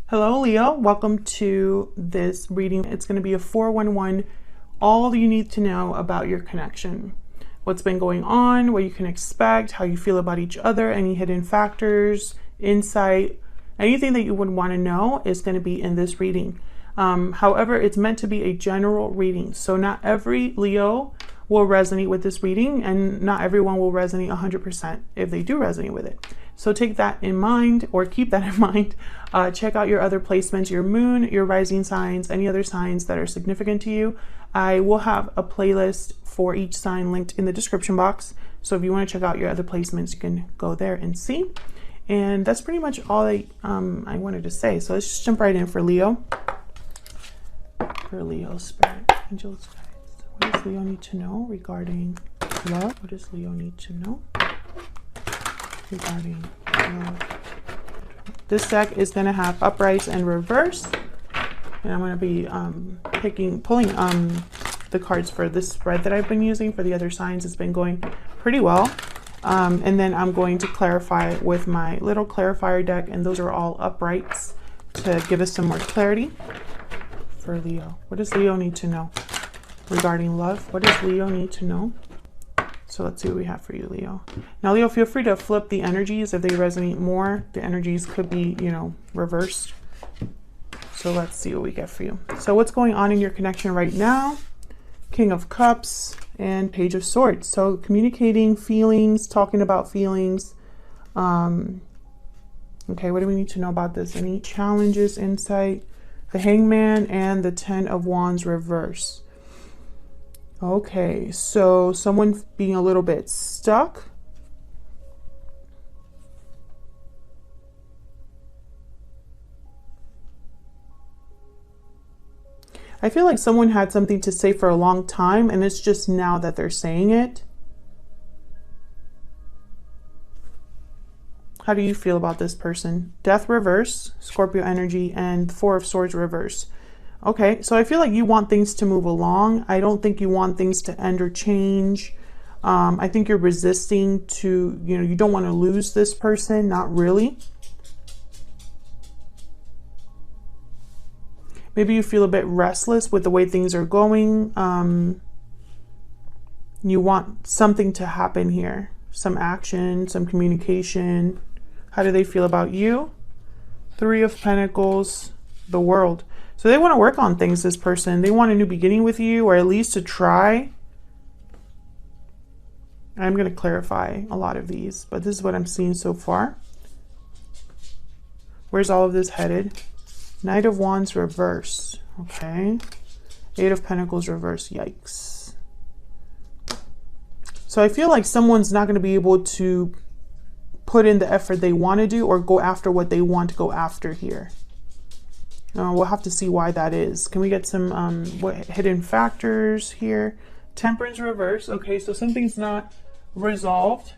Hello, Leo. Welcome to this reading. It's going to be a 411, all you need to know about your connection. What's been going on, what you can expect, how you feel about each other, any hidden factors, insight, anything that you would want to know is going to be in this reading. However, it's meant to be a general reading. So not every Leo will resonate with this reading, and not everyone will resonate 100% if they do resonate with it. So take that in mind, or keep that in mind. Check out your other placements, your moon, your rising signs, any other signs that are significant to you. I will have a playlist for each sign linked in the description box. So if you want to check out your other placements, you can go there and see. And that's pretty much all I wanted to say. So let's just jump right in for Leo. For Leo, Spirit, Angels, guides. What does Leo need to know regarding love? What does Leo need to know regarding love? This deck is going to have uprights and reverse, and I'm going to be pulling the cards for this spread that I've been using for the other signs. It's been going pretty well, and then I'm going to clarify with my little clarifier deck, and those are all uprights to give us some more clarity for Leo. What does Leo need to know regarding love? What does Leo need to know? So let's see what we have for you, Leo. Now, Leo, feel free to flip the energies if they resonate more. The energies could be, reversed. So let's see what we get for you. So what's going on in your connection right now? King of Cups and Page of Swords. So communicating feelings, talking about feelings. Okay, what do we need to know about this? Any challenges, insight? The Hangman and the Ten of Wands reverse. Okay, so someone being a little bit stuck. I feel like someone had something to say for a long time, and it's just now that they're saying it. How do you feel about this person? Death reverse, Scorpio energy, and Four of Swords reverse. Okay, so I feel like you want things to move along. I don't think you want things to end or change. I think you're resisting to, you don't want to lose this person. Not really. Maybe you feel a bit restless with the way things are going. You want something to happen here. Some action, some communication. How do they feel about you? Three of Pentacles, the World. So they want to work on things, this person. They want a new beginning with you, or at least to try. I'm going to clarify a lot of these, but this is what I'm seeing so far. Where's all of this headed? Knight of Wands reverse. Okay. Eight of Pentacles reverse. Yikes. So I feel like someone's not going to be able to put in the effort they want to do or go after what they want to go after here. We'll have to see why that is. Can we get some hidden factors here? Temperance reverse. Okay, so something's not resolved.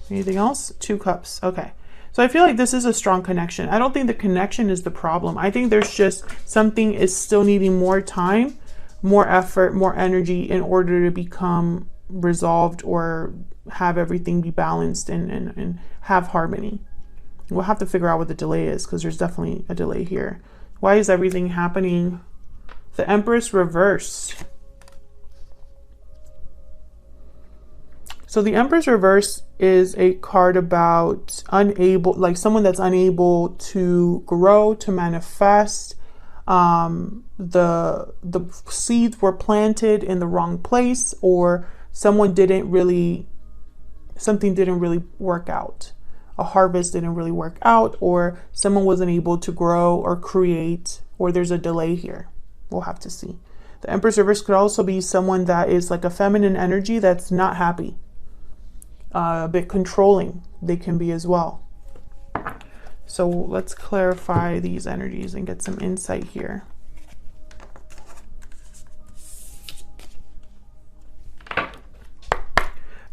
Anything else? Two Cups. Okay. So I feel like this is a strong connection. I don't think the connection is the problem. I think there's just something is still needing more time, more effort, more energy in order to become resolved or have everything be balanced and have harmony. We'll have to figure out what the delay is, because there's definitely a delay here. Why is everything happening? The Empress reverse. So the Empress reverse is a card about unable, like someone that's unable to grow, to manifest. The seeds were planted in the wrong place, or something didn't really work out. A harvest didn't really work out, or someone wasn't able to grow or create, or there's a delay here. We'll have to see. The Empress reverse could also be someone that is like a feminine energy that's not happy. A bit controlling they can be as well. So let's clarify these energies and get some insight here.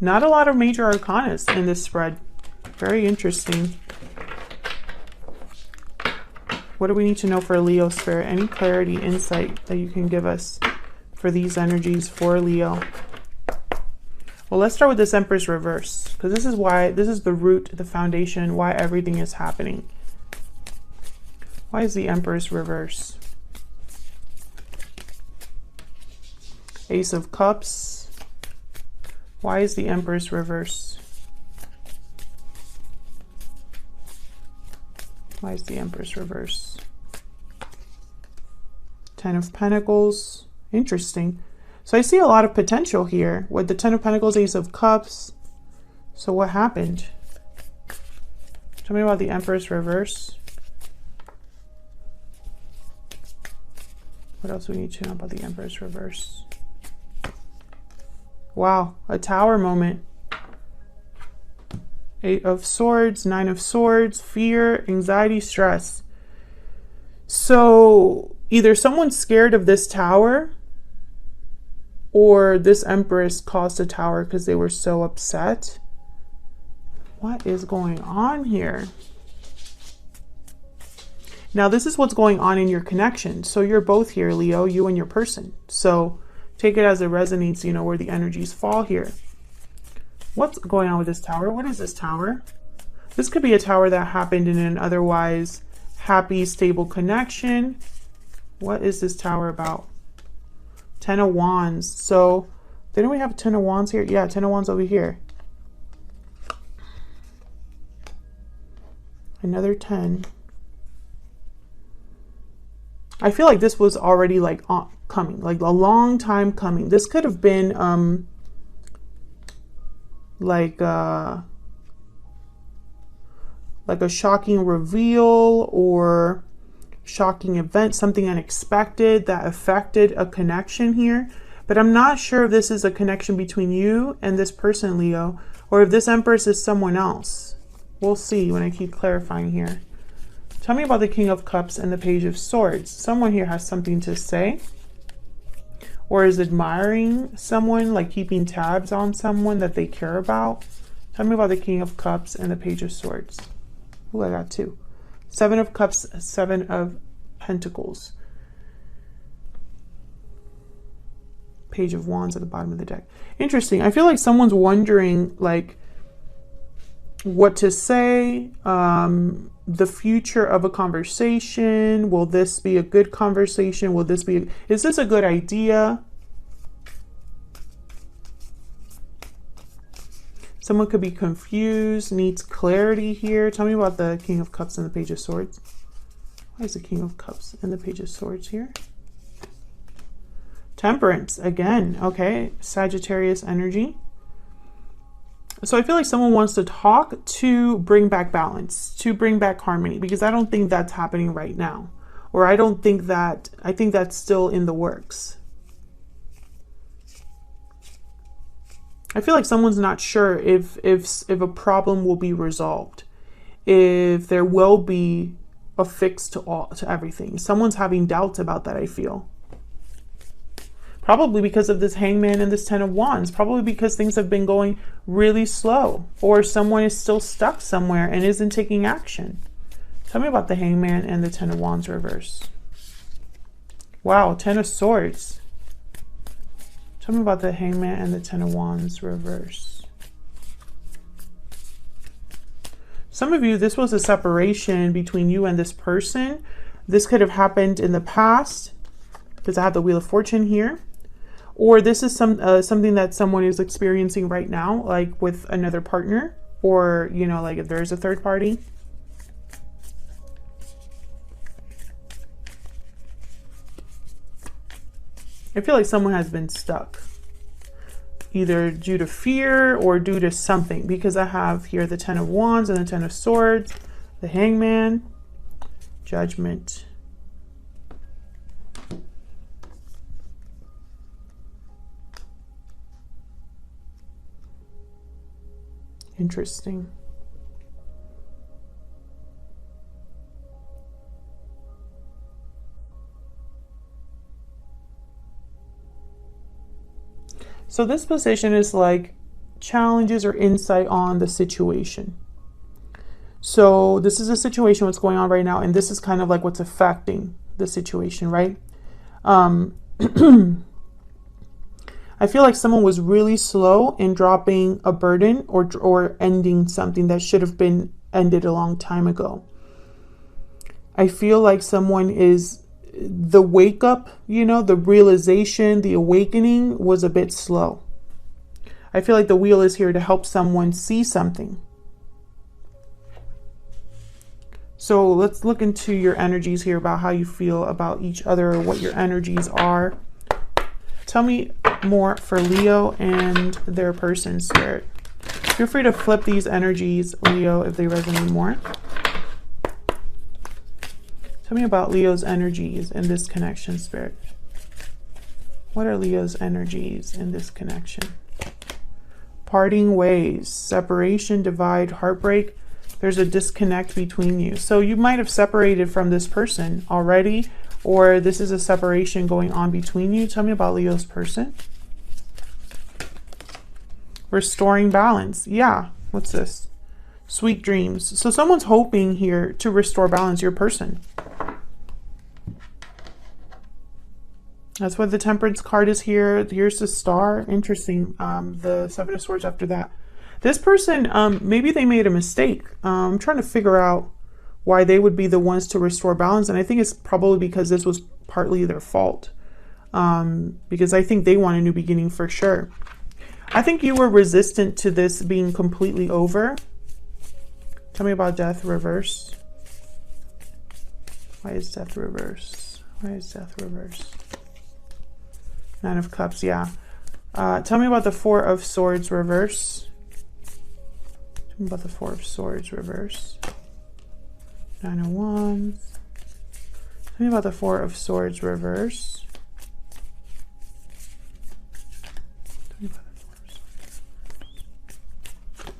Not a lot of major arcana in this spread. Very interesting. What do we need to know for Leo, Spirit? Any clarity, insight that you can give us for these energies for Leo? Well, let's start with this Empress reverse, because this is the root, the foundation, why everything is happening. Why is the Empress reverse? Ace of Cups. Why is the Empress reverse? Why is the Empress reverse? Ten of Pentacles. Interesting. So I see a lot of potential here with the Ten of Pentacles, Ace of Cups. So what happened? Tell me about the Empress reverse. What else do we need to know about the Empress reverse? Wow, a Tower moment. Eight of Swords, Nine of Swords, fear, anxiety, stress. So either someone's scared of this Tower, or this Empress caused a Tower because they were so upset. What is going on here? Now, this is what's going on in your connection. So you're both here, Leo, you and your person. So take it as it resonates, you know, where the energies fall here. What's going on with this Tower? What is this Tower? This could be a Tower that happened in an otherwise happy, stable connection. What is this Tower about? Ten of Wands. So didn't we have 10 of Wands here? Yeah, 10 of Wands over here. Another 10. I feel like this was already like coming, like a long time coming. This could have been like a shocking reveal or shocking event, something unexpected that affected a connection here. But I'm not sure if this is a connection between you and this person, Leo, or if this Empress is someone else. We'll see when I keep clarifying here. Tell me about the King of Cups and the Page of Swords. Someone here has something to say, or is admiring someone, like keeping tabs on someone that they care about. Tell me about the King of Cups and the Page of Swords. Oh, I got two. Seven of Cups, Seven of Pentacles. Page of Wands at the bottom of the deck. Interesting. I feel like someone's wondering, like, what to say, the future of a conversation. Will this be a good conversation? Will this be, is this a good idea? Someone could be confused, needs clarity here. Tell me about the King of Cups and the Page of Swords. Why is the King of Cups and the Page of Swords here? Temperance, again, okay. Sagittarius energy. So I feel like someone wants to talk to bring back balance, to bring back harmony, because I don't think that's happening right now. Or I don't think that, I think that's still in the works. I feel like someone's not sure if a problem will be resolved, if there will be a fix to everything. Someone's having doubts about that, I feel. Probably because of this Hangman and this Ten of Wands. Probably because things have been going really slow. Or someone is still stuck somewhere and isn't taking action. Tell me about the Hangman and the Ten of Wands reverse. Wow, Ten of Swords. Tell me about the Hangman and the Ten of Wands reverse. Some of you, this was a separation between you and this person. This could have happened in the past, because I have the Wheel of Fortune here. Or this is something that someone is experiencing right now, like with another partner, or, you know, like if there's a third party. I feel like someone has been stuck, either due to fear or due to something, because I have here the Ten of Wands and the Ten of Swords, the Hangman, Judgment. Interesting. So this position is like challenges or insight on the situation. So this is a situation, what's going on right now, and this is kind of like what's affecting the situation, right? I feel like someone was really slow in dropping a burden or ending something that should have been ended a long time ago. I feel like someone is, the wake up, you know, the realization, the awakening was a bit slow. I feel like the wheel is here to help someone see something. So let's look into your energies here about how you feel about each other, or what your energies are. Tell me more for Leo and their person, Spirit. Feel free to flip these energies, Leo, if they resonate more. Tell me about Leo's energies in this connection, Spirit. What are Leo's energies in this connection? Parting ways, separation, divide, heartbreak. There's a disconnect between you. So you might have separated from this person already, or this is a separation going on between you. Tell me about Leo's person. Restoring balance. Yeah. What's this? Sweet dreams. So someone's hoping here to restore balance, your person. That's what the Temperance card is here. Here's the Star. Interesting. The Seven of Swords after that. This person, maybe they made a mistake. I'm trying to figure out why they would be the ones to restore balance. And I think it's probably because this was partly their fault. Because I think they want a new beginning for sure. I think you were resistant to this being completely over. Tell me about Death reverse. Why is Death reverse? Why is Death reverse? Nine of Cups, yeah. Tell me about the Four of Swords reverse. Tell me about the Four of Swords reverse. Nine of Wands. Tell me about the Four of Swords reverse. Tell me about the Four of Swords reverse.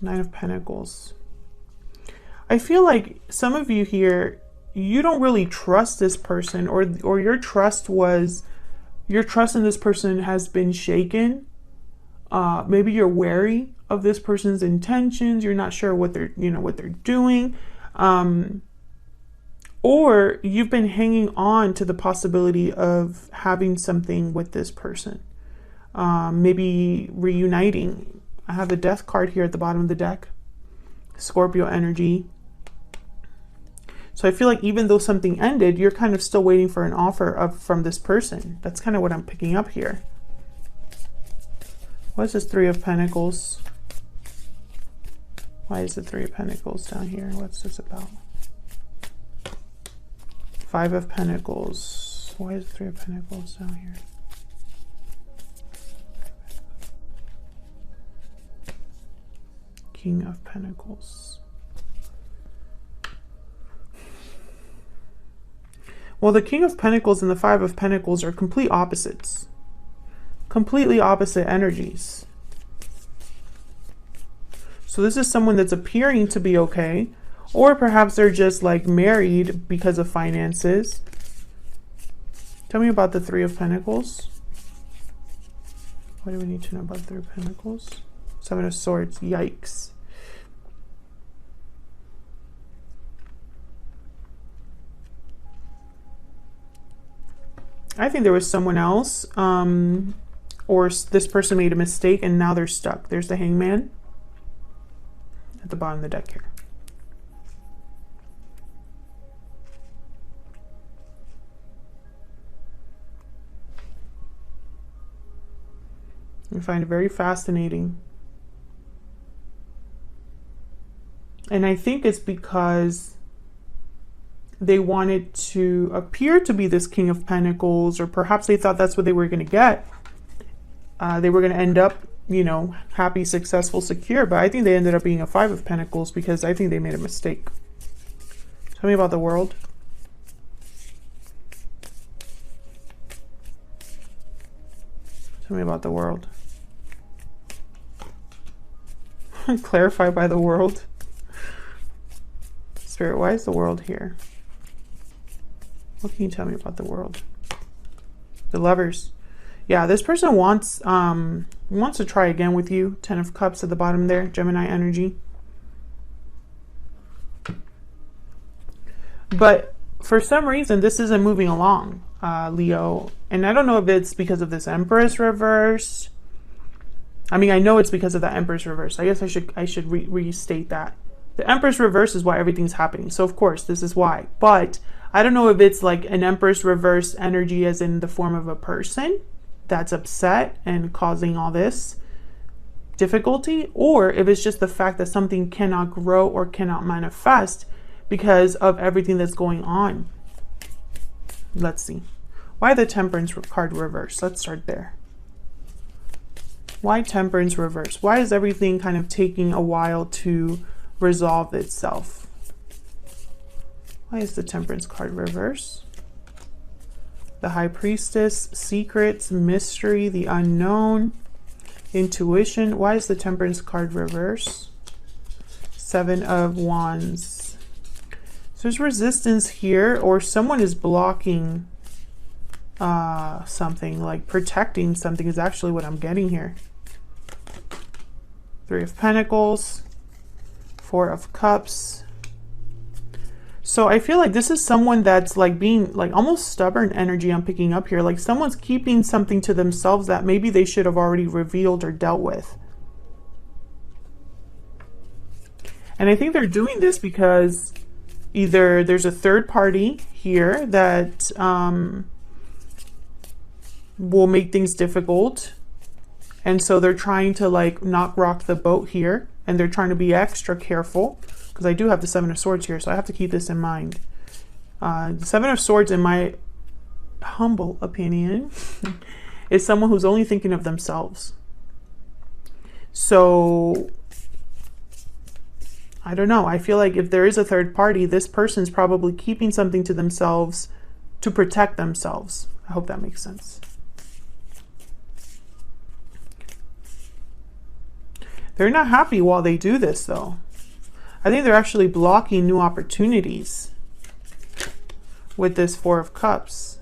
Nine of Pentacles. I feel like some of you here, you don't really trust this person, or your trust in this person has been shaken. Maybe you're wary of this person's intentions. You're not sure what they're doing. Or you've been hanging on to the possibility of having something with this person. Maybe reuniting. I have the Death card here at the bottom of the deck. Scorpio energy. So I feel like even though something ended, you're kind of still waiting for an offer from this person. That's kind of what I'm picking up here. What is this Three of Pentacles? Why is the Three of Pentacles down here? What's this about? Five of Pentacles. Why is the Three of Pentacles down here? King of Pentacles. Well, the King of Pentacles and the Five of Pentacles are complete opposites. Completely opposite energies. So this is someone that's appearing to be okay. Or perhaps they're just like married because of finances. Tell me about the Three of Pentacles. What do we need to know about the Three of Pentacles? Seven of Swords. Yikes. I think there was someone else, or this person made a mistake and now they're stuck. There's the Hangman at the bottom of the deck here. I find it very fascinating. And I think it's because they wanted to appear to be this King of Pentacles, or perhaps they thought that's what they were going to get. They were going to end up, you know, happy, successful, secure. But I think they ended up being a Five of Pentacles because I think they made a mistake. Tell me about the World. Tell me about the World. Clarify by the World. Spirit, why is the World here? What can you tell me about the World? The Lovers. Yeah, this person wants to try again with you. Ten of Cups at the bottom there. Gemini energy. But for some reason, this isn't moving along, Leo. And I don't know if it's because of this Empress reverse. I mean, I know it's because of the Empress reverse. I guess I should restate that. The Empress reverse is why everything's happening. So of course, this is why. But I don't know if it's like an Empress reverse energy as in the form of a person that's upset and causing all this difficulty, or if it's just the fact that something cannot grow or cannot manifest because of everything that's going on. Let's see. Why the Temperance card reverse? Let's start there. Why Temperance reverse? Why is everything kind of taking a while to resolve itself? Why is the Temperance card reverse? The High Priestess, secrets, mystery, the unknown, intuition. Why is the Temperance card reverse? 7 of Wands. So there's resistance here, or someone is blocking something, like protecting something is actually what I'm getting here. 3 of Pentacles, 4 of Cups. So I feel like this is someone that's like being like almost stubborn energy I'm picking up here. Like someone's keeping something to themselves that maybe they should have already revealed or dealt with. And I think they're doing this because either there's a third party here that will make things difficult. And so they're trying to like not rock the boat here. And they're trying to be extra careful. Because I do have the 7 of Swords here, so I have to keep this in mind. The 7 of Swords, in my humble opinion, is someone who's only thinking of themselves. So, I don't know. I feel like if there is a third party, this person's probably keeping something to themselves to protect themselves. I hope that makes sense. They're not happy while they do this, though. I think they're actually blocking new opportunities with this 4 of Cups.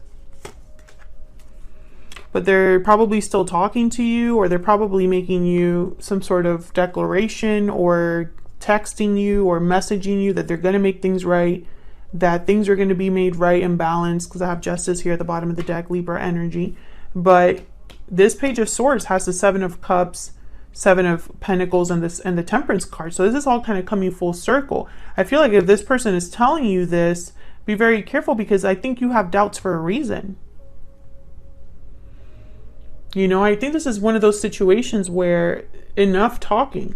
But they're probably still talking to you, or they're probably making you some sort of declaration, or texting you or messaging you that they're going to make things right, that things are going to be made right and balanced, because I have Justice here at the bottom of the deck, Libra energy. But this Page of Swords has the 7 of Cups, 7 of Pentacles, and the Temperance card. So this is all kind of coming full circle. I feel like if this person is telling you this, be very careful, because I think you have doubts for a reason. You know, I think this is one of those situations where enough talking,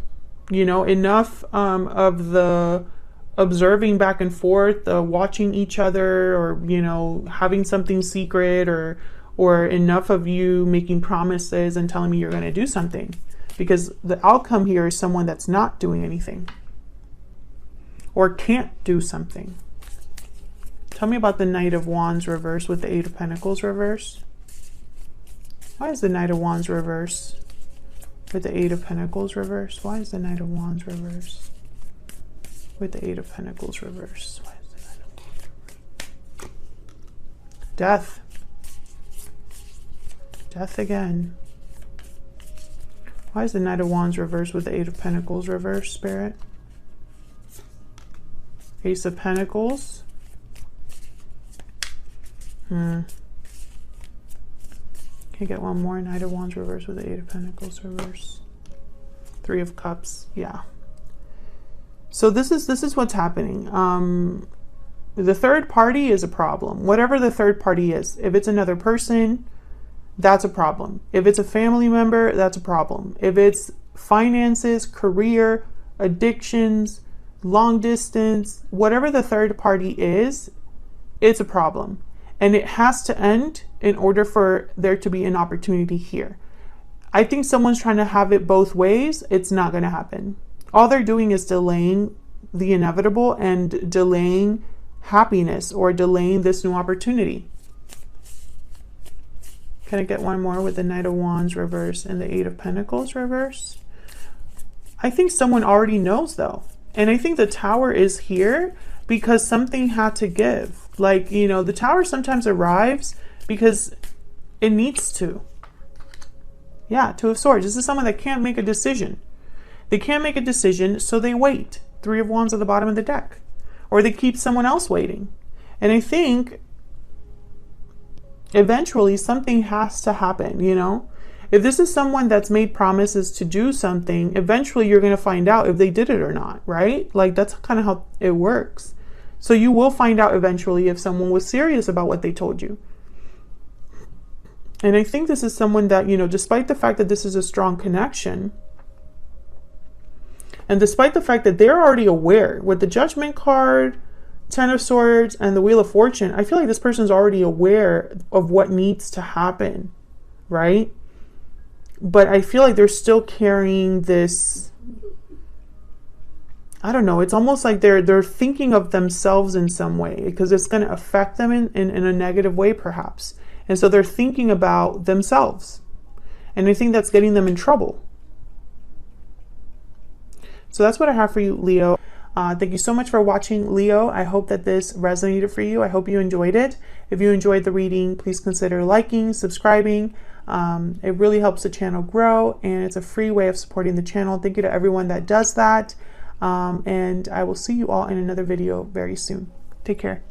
you know, enough of the observing back and forth, watching each other, or, you know, having something secret, or enough of you making promises and telling me you're going to do something. Because the outcome here is someone that's not doing anything or can't do something. Tell me about the Knight of Wands reverse with the 8 of Pentacles reverse. Why is the Knight of Wands reverse with the 8 of Pentacles reverse? Why is the Knight of Wands reverse with the 8 of Pentacles reverse? Why is the Knight of Wands reverse? Death. Death again. Why is the Knight of Wands reversed with the 8 of Pentacles reverse, Spirit? Ace of Pentacles. Can I get one more? Knight of Wands reversed with the 8 of Pentacles reverse. 3 of Cups. Yeah. So this is what's happening. The third party is a problem. Whatever the third party is. If it's another person, that's a problem. If it's a family member, that's a problem. If it's finances, career, addictions, long distance, whatever the third party is, it's a problem. And it has to end in order for there to be an opportunity here. I think someone's trying to have it both ways. It's not going to happen. All they're doing is delaying the inevitable and delaying happiness, or delaying this new opportunity. Can I get one more with the Knight of Wands reverse and the 8 of Pentacles reverse? I think someone already knows, though. And I think the Tower is here because something had to give. Like, you know, the Tower sometimes arrives because it needs to. Yeah, 2 of Swords. This is someone that can't make a decision. They can't make a decision, so they wait. 3 of Wands at the bottom of the deck. Or they keep someone else waiting. And I think eventually something has to happen, you know? If this is someone that's made promises to do something, eventually you're going to find out if they did it or not, right? Like that's kind of how it works. So you will find out eventually if someone was serious about what they told you. And I think this is someone that, you know, despite the fact that this is a strong connection, and despite the fact that they're already aware with the Judgment card, Ten of Swords, and the Wheel of Fortune, I feel like this person's already aware of what needs to happen, right? But I feel like they're still carrying this, I don't know, it's almost like they're thinking of themselves in some way because it's going to affect them in a negative way perhaps. And so they're thinking about themselves. And I think that's getting them in trouble. So that's what I have for you, Leo. Thank you so much for watching, Leo. I hope that this resonated for you. I hope you enjoyed it. If you enjoyed the reading, please consider liking, subscribing. It really helps the channel grow, and it's a free way of supporting the channel. Thank you to everyone that does that. And I will see you all in another video very soon. Take care.